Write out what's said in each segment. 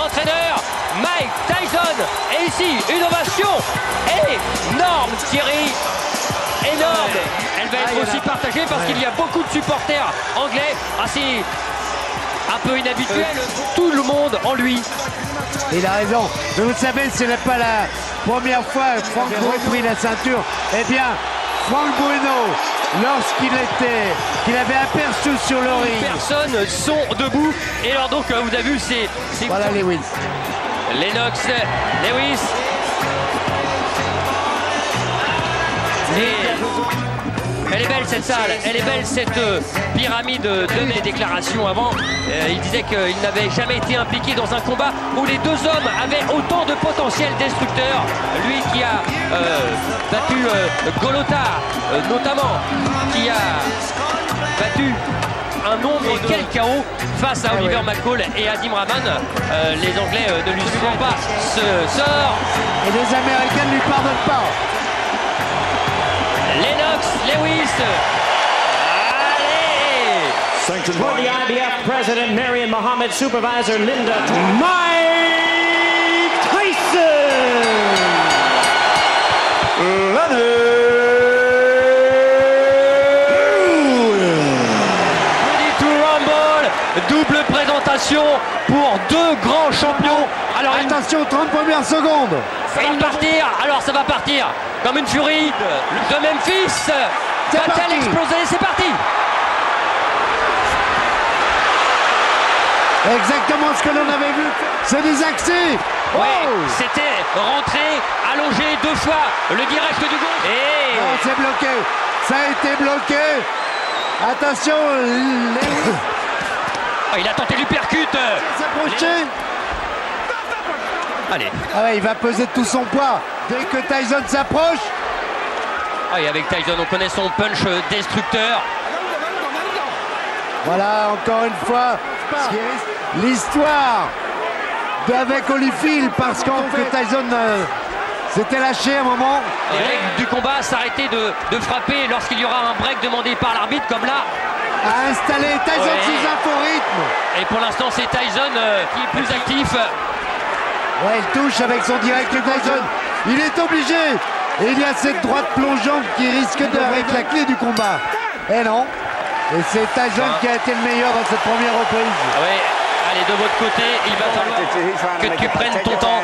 entraîneur, Mike Tyson. Et ici, une ovation énorme, Thierry. Énorme. Elle va être aussi partagée parce qu'il y a beaucoup de supporters anglais. Assez un peu inhabituel. Tout le monde en lui. Il a raison. Mais vous savez, ce n'est pas la première fois que Frank Bruno a pris la ceinture. Eh bien, Frank Bruno, qu'il avait aperçu sur le ring. Personnes sont debout. Et alors donc, vous avez vu, c'est voilà Lewis. Lennox, Lewis. Et elle est belle cette salle, elle est belle cette pyramide de mes déclarations avant. Il disait qu'il n'avait jamais été impliqué dans un combat où les deux hommes avaient autant de potentiel destructeur. Lui qui a battu Golota notamment, qui a battu un nombre de quel chaos face à Oliver McCall et Adim Rahman. Les Anglais ne lui suivent pas ce sort. Et les Américains ne lui pardonnent pas. Lennox, Lewis. Allez! For the IBF President Marion Muhammad, Supervisor Linda, Mike Tyson! Ready to rumble, double présentation pour deux grands champions. Alors attention, 30 premières secondes. Ça va partir, alors ça va partir comme une furie de Memphis. Va-t-elle exploser? C'est parti. Exactement ce que l'on avait vu. C'est des accès. Oui, c'était rentré, allongé deux fois, le direct du gauche. Et non, c'est bloqué. Ça a été bloqué. Attention, il a tenté l'uppercut. S'approcher. Allez. Ah ouais, il va peser tout son poids dès que Tyson s'approche. Ah, et avec Tyson, on connaît son punch destructeur. Voilà, encore une fois, l'histoire avec Holyfield, parce que Tyson s'était lâché à un moment. Les règles du combat s'arrêter de frapper lorsqu'il y aura un break demandé par l'arbitre, comme là. A installé Tyson sous un faux rythme. Et pour l'instant, c'est Tyson qui est plus actif. Ouais, il touche avec son direct Tyson. Il est obligé. Et il y a cette droite plongeante qui risque d'être la clé du combat. Et non. Et c'est Tyson qui a été le meilleur dans cette première reprise. Oui, allez, de votre côté, il va falloir que tu prennes ton temps.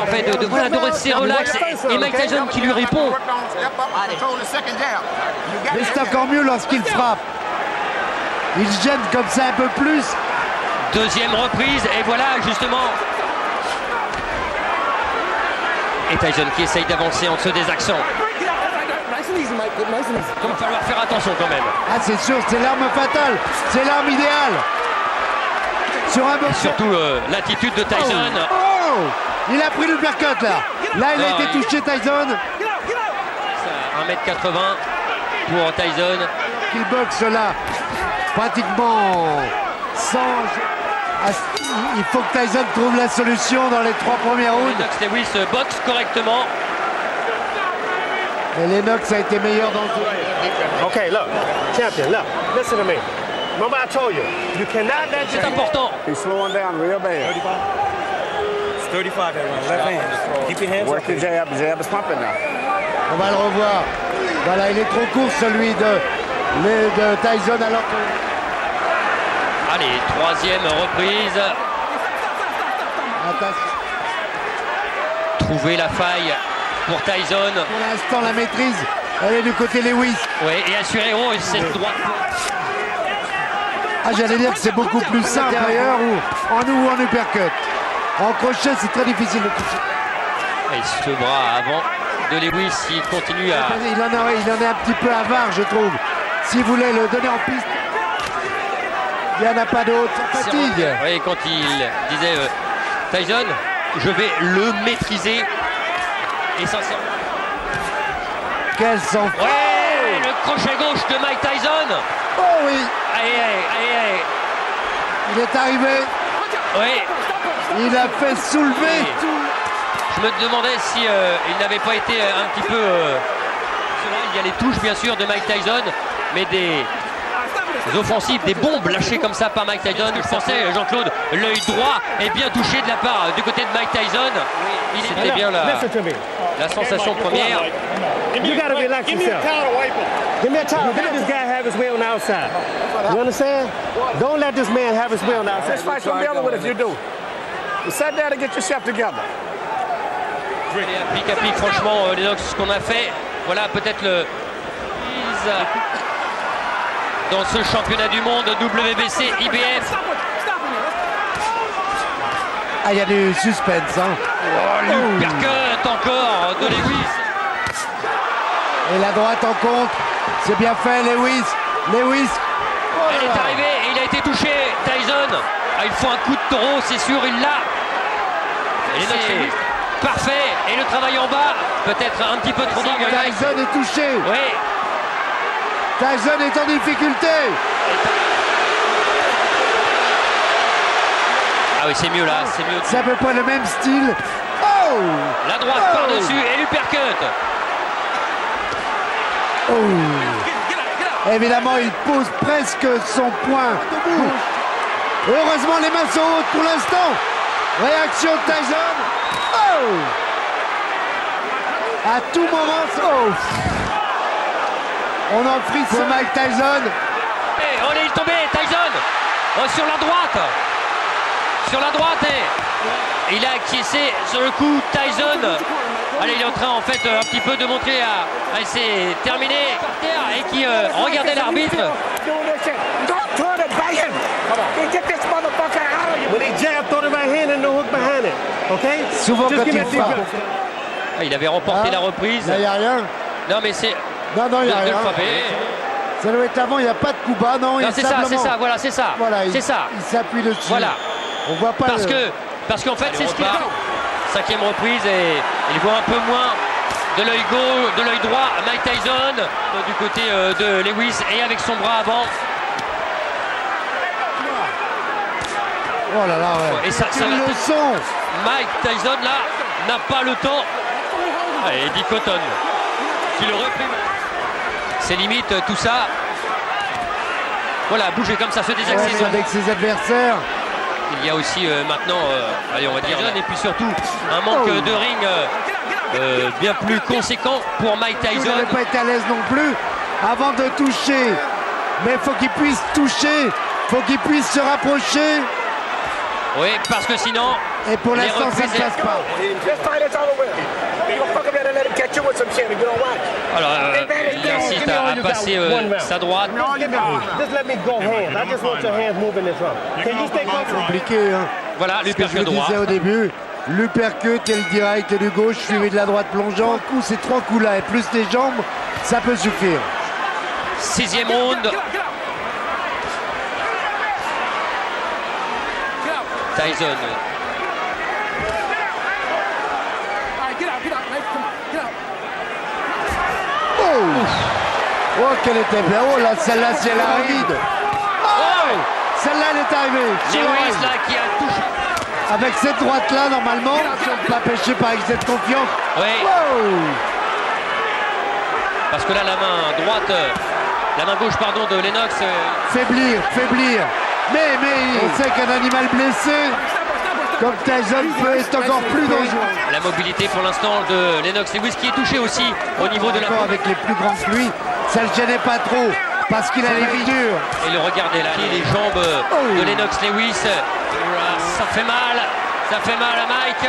En fait, de rester relax. Et Mike Tyson qui lui répond. Mais c'est encore mieux lorsqu'il frappe. Il gêne comme ça un peu plus. Deuxième reprise, et voilà justement. Et Tyson qui essaye d'avancer en dessous des accents. Il va falloir faire attention quand même. Ah, c'est sûr, c'est l'arme fatale. C'est l'arme idéale. Sur un et surtout l'attitude de Tyson. Il a pris le uppercut là. Là, il a été touché, Tyson. 1m80 pour Tyson. Il boxe là, pratiquement sans... Il faut que Tyson trouve la solution dans les 3 premiers rounds. Lennox Lewis boxe correctement. Mais Lennox a été meilleur dans le jeu. Okay, look, champion, look, listen to me. Remember I told you, you cannot let C'est important. He's slowing down real bad. 35, everyone. Left hand. Keep your hands Work your jab. Jab is pumping now. On va le revoir. Voilà, il est trop court celui de Tyson alors que... Allez, troisième reprise. Attention. Trouver la faille pour Tyson. Pour l'instant, la maîtrise, elle est du côté Lewis. Oui, et assuré cette droite. Ah, j'allais dire que c'est beaucoup plus simple ailleurs ou en uppercut. En crochet, c'est très difficile de toucher. Et ce bras avant de Lewis, il continue à... Il en est un petit peu avare, je trouve. S'il voulait le donner en piste, il n'y en a pas d'autre. Fatigue. Oui, quand il disait Tyson, je vais le maîtriser. Essentiellement. Quel sang. Ouais, le crochet gauche de Mike Tyson. Oh oui. Aïe. Il est arrivé. Oui. Il a fait soulever tout. Je me demandais si il n'avait pas été un petit peu... il y a les touches bien sûr de Mike Tyson, mais des offensives, des bombes lâchées comme ça par Mike Tyson. Je pensais, Jean-Claude, l'œil droit est bien touché de la part du côté de Mike Tyson. C'était bien la sensation première. You gotta relax yourself. Give me a towel. Let this guy have his way on the outside. You understand? Don't let this man have his way on the outside. This fight's gonna be over with if you do. You sit down and get yourself together. Et pic à pic, franchement, Lennox, ce qu'on a fait, voilà peut-être le dans ce championnat du monde WBC IBF. Ah, il y a du suspense, hein. L'uppercut encore de Lewis. Et la droite en contre, c'est bien fait, Lewis. Lewis. Elle est arrivée et il a été touché. Tyson, il faut un coup de taureau, c'est sûr, il l'a. C'est parfait. Et le travail en bas, peut-être un petit peu trop dégueulasse. Tyson est touché. Oui. Tyson est en difficulté. Ah oui, c'est mieux là, c'est mieux. C'est à peu près le même style. Oh! La droite par-dessus et l'uppercut. Oh. Évidemment, il pose presque son poing. Heureusement, les mains sont hautes pour l'instant. Réaction de Tyson. Oh! À tout moment, oh. On en frise pour Mike Tyson. Et oh, il est tombé, Tyson. Sur la droite. Sur la droite et il a acquiescé sur le coup. Tyson, allez, il est en train en fait un petit peu de montrer à c'est terminé par terre et qui regardait l'arbitre. Souvent quand il frappe. Il avait remporté la reprise. Là, il n'y a rien. Non mais c'est Non, il n'y a rien. frapper. Ça doit être avant, il n'y a pas de coup bas. Non, C'est ça, voilà, c'est ça. Voilà, c'est ça. Il s'appuie dessus. Voilà. On voit pas parce qu'en fait c'est ce qu'il a. Cinquième reprise et il voit un peu moins de l'œil gauche, de l'œil droit Mike Tyson du côté de Lewis et avec son bras avant. Oh là là, ouais. Et ça le son. Mike Tyson là n'a pas le temps. Et Eddie Cotton qui le réprime. C'est limite tout ça. Voilà, bouger comme ça, se désaxer. Ouais, avec ses adversaires. Il y a aussi maintenant, allez, on va dire, et puis surtout un manque de ring bien plus conséquent pour Mike Tyson. Il n'avait pas été à l'aise non plus avant de toucher. Mais il faut qu'il puisse toucher, il faut qu'il puisse se rapprocher. Oui, parce que sinon... Et pour l'instant, ça ne se passe pas. Alors, il insiste à passer sa droite. C'est compliqué, hein. Voilà, l'uppercut droit. Je le disais au début, l'uppercut et le direct du gauche suivi de la droite plongeante. Ces trois coups-là et plus les jambes, ça peut suffire. Sixième round. Tyson. Oh, qu'elle était bien. Oh là, celle-là, si elle arrive. Oh, celle-là, elle est arrivée. Lewis là qui a touché. Avec cette droite-là, normalement, pas pêché par excès de confiance. Oui. Oh. Parce que là, la main droite, la main gauche, pardon, de Lennox. Faiblir. Mais on sait qu'un animal blessé, comme Tyson, peut être encore plus dangereux. La mobilité pour l'instant de Lennox Lewis qui est touché aussi au niveau de la... Avec les plus grands que lui, ça ne le gênait pas trop parce qu'il a les vies dures. Et le regardez là, les jambes de Lennox Lewis. Ça fait mal à Mike.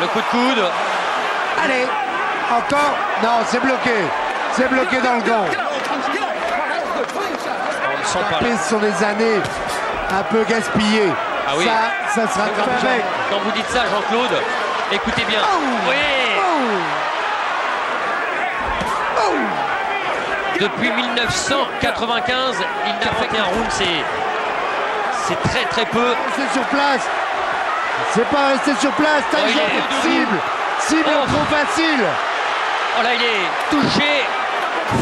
Le coup de coude. Allez, encore. Non, c'est bloqué dans le gant. On ne sent pas là. Ce sont des années un peu gaspillées. Ah oui. Ça sera avec. Quand vous dites ça, Jean-Claude, écoutez bien. Oui. Depuis 1995, il n'a fait qu'un round, c'est très très peu. C'est sur place. C'est pas resté sur place. Tyson, cible trop facile. Oh là, il est touché,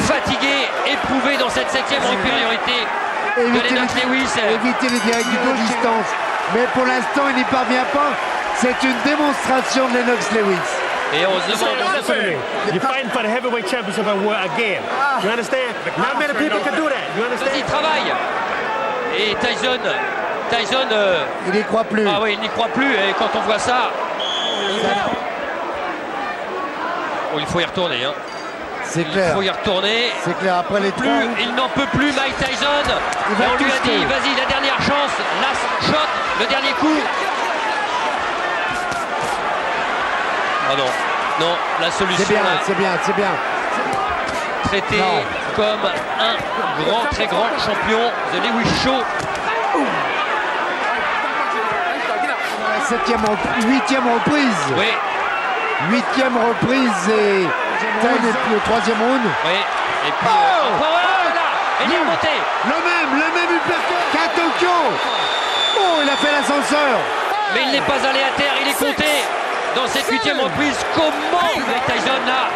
fatigué, éprouvé dans cette septième supériorité de Lennox Lewis. Éviter les directs du gauche distance. Mais pour l'instant, il n'y parvient pas. C'est une démonstration de Lennox Lewis. Et on se demande. Listen to me. You're fighting for the heavyweight championship again. You understand? Not many people can do that. You Il understand? travaille. Et Tyson, Il n'y croit plus. ah oui, il n'y croit plus. Et quand on voit ça, oh, il faut y retourner. Hein. C'est Il clair. faut y retourner. C'est clair. Après les Plus, trois, il n'en peut plus, Mike Tyson. va Et on lui a twister. dit, vas-y, la dernière chance, last shot, le dernier coup. Ah non, non, la solution c'est bien, là, c'est bien, c'est bien. traité Non. comme un très grand champion, The Lewis Show. Huitième reprise. Oui, Huitième reprise et le troisième round. oui. Et puis, Oh là, il est remonté. Le même uppercut qu'à Tokyo. Oh, il a fait l'ascenseur. Mais il n'est pas allé à terre, il est compté dans cette huitième reprise. Comment Mike Tyson là?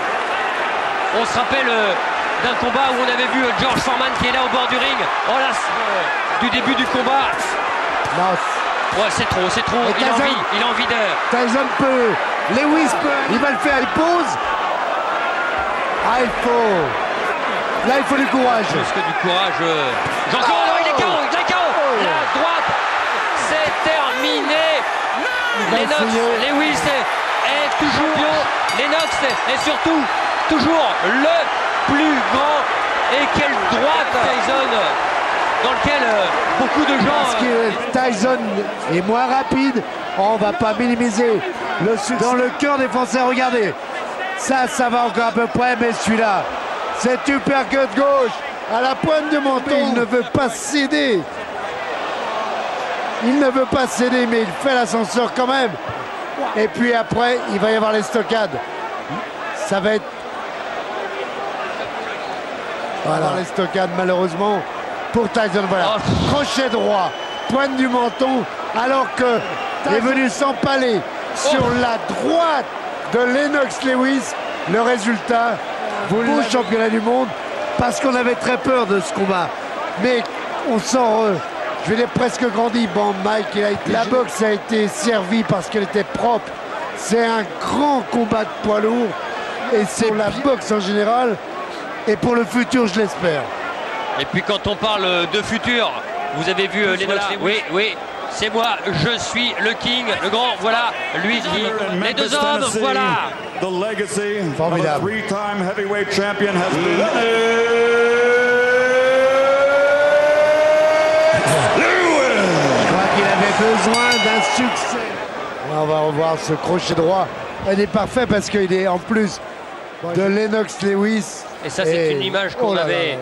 On se rappelle d'un combat où on avait vu George Foreman qui est là au bord du ring. Oh là, du début du combat. Non, Ouais, c'est trop. Et Il a envie de. Tyson peut. Lewis peut. Il va le faire, il pose. Ah, il faut. Là, il faut du courage. Plus que du courage. Jean-Claude, non, il est KO, La droite, c'est terminé. va Lennox, essayer. Lewis est toujours champion. Lennox est surtout toujours le plus grand. Et quelle droite Tyson, dans lequel beaucoup de Parce gens. que Tyson est moins rapide, on va pas minimiser le succès. Dans le cœur des Français, regardez. Ça va encore à peu près, mais celui-là, cet uppercut gauche à la pointe du menton, il ne veut pas céder. Il ne veut pas céder, mais il fait l'ascenseur quand même. Et puis après, il va y avoir les stockades. Ça va être... Voilà, les stockades, malheureusement, pour Tyson. Voilà, crochet droit, pointe du menton, alors que est venu s'empaler sur la droite de Lennox Lewis. Le résultat, vous le championnat du monde, parce qu'on avait très peur de ce combat. Mais on sent, je vais dire presque grandi. Bon, Mike, la boxe a été servie parce qu'elle était propre. C'est un grand combat de poids lourd. Et c'est pour la boxe en général. Et pour le futur, je l'espère. Et puis quand on parle de futur, vous avez vu Lennox Lewis. Oui, c'est moi, je suis le king, le grand, voilà, lui qui. Les deux hommes, voilà. The legacy of a Formidable. three-time heavyweight champion has been Je crois qu'il avait besoin d'un succès. On va revoir ce crochet droit. Il est parfait parce qu'il est en plus de Lennox Lewis. Et ça, c'est une image qu'on Oh là là avait là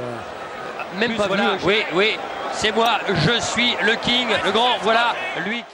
là. même pas vue. Oui, c'est moi, je suis le king, le grand, voilà, lui qui.